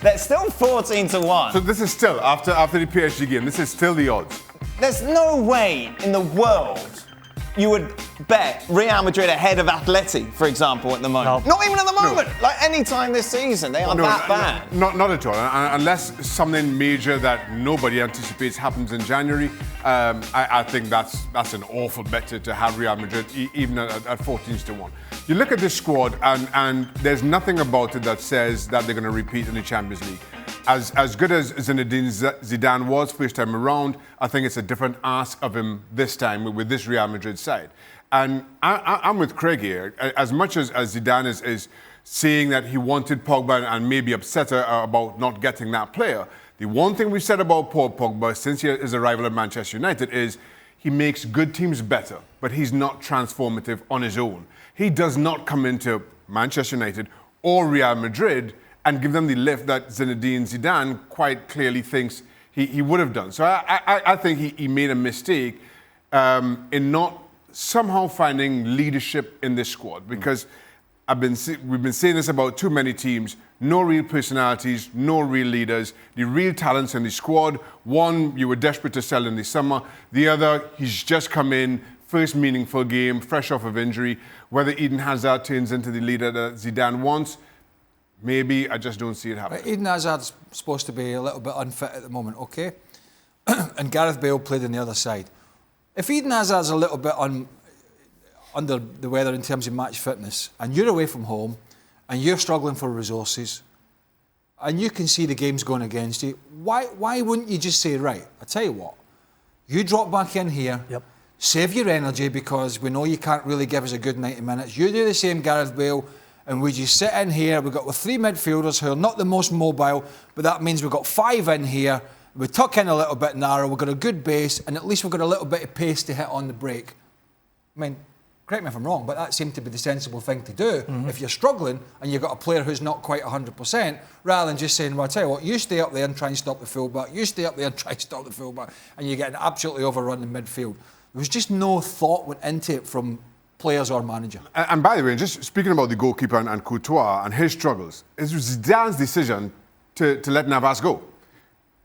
They're still 14-1. So this is still, after the PSG game, this is still the odds. There's no way in the world you would bet Real Madrid ahead of Atleti, for example, at the moment. No. Not even at the moment. No. Like any time this season, they are that bad. Not at all. Unless something major that nobody anticipates happens in January, I think that's an awful bet to have Real Madrid, even at 14-1. You look at this squad, and there's nothing about it that says that they're going to repeat in the Champions League. As good as Zinedine Zidane was first time around, I think it's a different ask of him this time with this Real Madrid side. And I'm with Craig here. As much as Zidane is saying that he wanted Pogba and maybe upset about not getting that player, the one thing we've said about Paul Pogba since his arrival at Manchester United is he makes good teams better, but he's not transformative on his own. He does not come into Manchester United or Real Madrid and give them the lift that Zinedine Zidane quite clearly thinks he would have done. So I think he made a mistake in not somehow finding leadership in this squad, because we've been saying this about too many teams. No real personalities, no real leaders. The real talents in the squad, one you were desperate to sell in the summer. The other, he's just come in, first meaningful game, fresh off of injury. Whether Eden Hazard turns into the leader that Zidane wants, maybe. I just don't see it happening. Eden Hazard's supposed to be a little bit unfit at the moment, okay? And Gareth Bale played on the other side. If Eden Hazard's a little bit under the weather in terms of match fitness, and you're away from home, and you're struggling for resources, and you can see the game's going against you, why wouldn't you just say, right, I tell you what, you drop back in here, save your energy, because we know you can't really give us a good 90 minutes. You do the same, Gareth Bale, and we just sit in here. We've got three midfielders who are not the most mobile, but that means we've got five in here. We tuck in a little bit narrow, we've got a good base, and at least we've got a little bit of pace to hit on the break. I mean, correct me if I'm wrong, but that seemed to be the sensible thing to do if you're struggling and you've got a player who's not quite 100%, rather than just saying, well, I'll tell you what, you stay up there and try and stop the fullback, you stay up there and try and stop the fullback, and you're getting absolutely overrun in midfield. There was just no thought went into it from players or manager. And by the way, just speaking about the goalkeeper and Courtois and his struggles, it was Zidane's decision to let Navas go.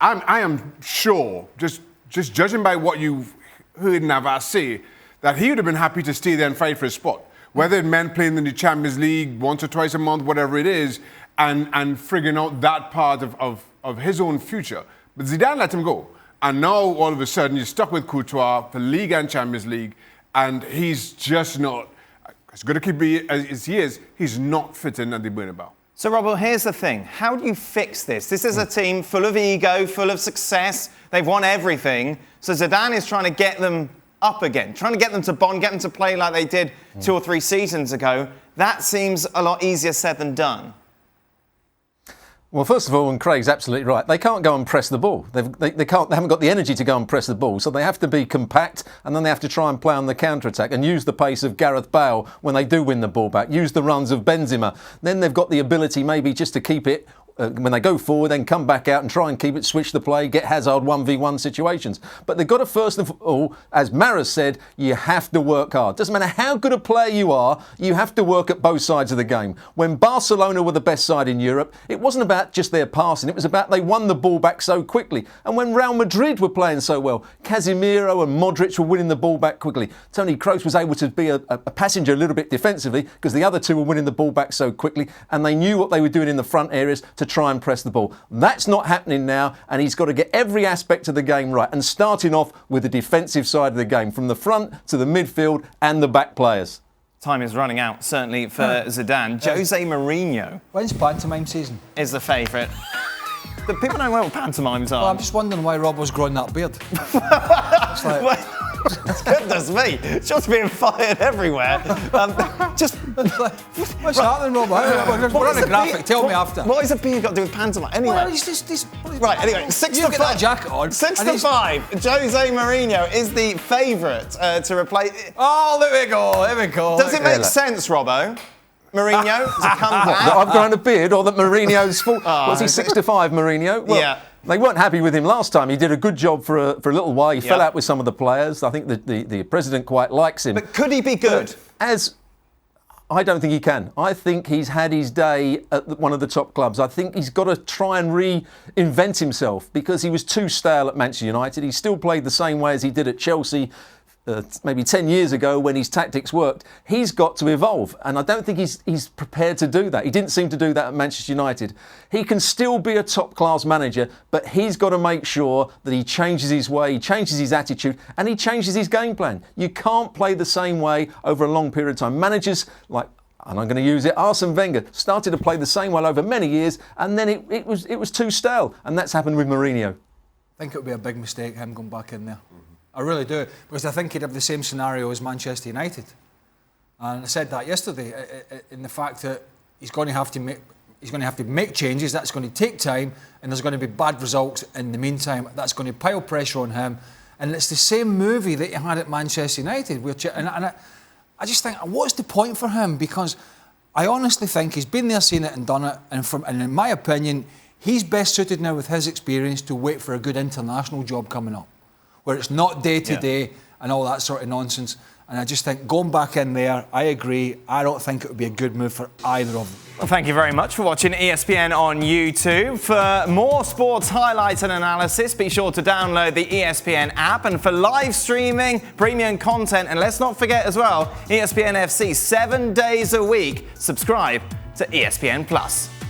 I am sure, just judging by what you've heard Navas say, that he would have been happy to stay there and fight for his spot. Whether it meant playing in the Champions League once or twice a month, whatever it is, and figuring out that part of his own future. But Zidane let him go. And now, all of a sudden, you're stuck with Courtois for Liga and Champions League, and he's just not, as good a keeper as he is, he's not fitting at the Bernabeu. So, Robert, here's the thing. How do you fix this? This is a team full of ego, full of success. They've won everything. So Zidane is trying to get them up again, trying to get them to bond, get them to play like they did 2 or 3 seasons ago. That seems a lot easier said than done. Well, first of all, and Craig's absolutely right, they can't go and press the ball. They haven't got the energy to go and press the ball, so they have to be compact, and then they have to try and play on the counter-attack and use the pace of Gareth Bale when they do win the ball back, use the runs of Benzema. Then they've got the ability maybe just to keep it when they go forward, then come back out and try and keep it, switch the play, get Hazard 1v1 situations. But they've got to first of all, as Maris said, you have to work hard. Doesn't matter how good a player you are, you have to work at both sides of the game. When Barcelona were the best side in Europe, it wasn't about just their passing, it was about they won the ball back so quickly. And when Real Madrid were playing so well, Casemiro and Modric were winning the ball back quickly. Toni Kroos was able to be a passenger a little bit defensively because the other two were winning the ball back so quickly, and they knew what they were doing in the front areas to try and press the ball. That's not happening now, and he's got to get every aspect of the game right, and starting off with the defensive side of the game, from the front to the midfield and the back players. Time is running out, certainly for Zidane. Jose Mourinho. When's pantomime season? Is the favourite. The people don't know what pantomimes are. Well, I'm just wondering why Rob was growing that beard. It's like... Goodness me, shots being fired everywhere. What's happening, Rob? We're on a graphic. Tell me after. What has a beard got to do with pantomime? Anyway, well, he's just right. Anyway, 6 you to get 5. That jacket on. 6 to 5. Jose Mourinho is the favourite to replace. Oh, there we go. There we go. Does it make sense, Robbo? Mourinho to come back? That I've grown a beard, or that Mourinho's fault? Was he 6 to 5, Mourinho? Well, yeah. They weren't happy with him last time. He did a good job for a little while. He fell out with some of the players. I think the president quite likes him. But could he be good? I don't think he can. I think he's had his day at one of the top clubs. I think he's got to try and reinvent himself because he was too stale at Manchester United. He still played the same way as he did at Chelsea maybe 10 years ago when his tactics worked. He's got to evolve, and I don't think he's prepared to do that. He didn't seem to do that at Manchester United. He can still be a top-class manager, but he's got to make sure that he changes his way, he changes his attitude, and he changes his game plan. You can't play the same way over a long period of time. Managers like, and I'm going to use it, Arsene Wenger started to play the same way over many years, and then it was too stale, and that's happened with Mourinho. I think it would be a big mistake him going back in there. I really do, because I think he'd have the same scenario as Manchester United. And I said that yesterday, in the fact that he's going to have to make changes. That's going to take time, and there's going to be bad results in the meantime. That's going to pile pressure on him. And it's the same movie that he had at Manchester United. I just think, what's the point for him? Because I honestly think he's been there, seen it, and done it. And in my opinion, he's best suited now with his experience to wait for a good international job coming up, where it's not day-to-day and all that sort of nonsense. And I just think going back in there, I agree, I don't think it would be a good move for either of them. Well, thank you very much for watching ESPN on YouTube. For more sports highlights and analysis, be sure to download the ESPN app. And for live streaming, premium content, and let's not forget as well, ESPNFC 7 days a week. Subscribe to ESPN+.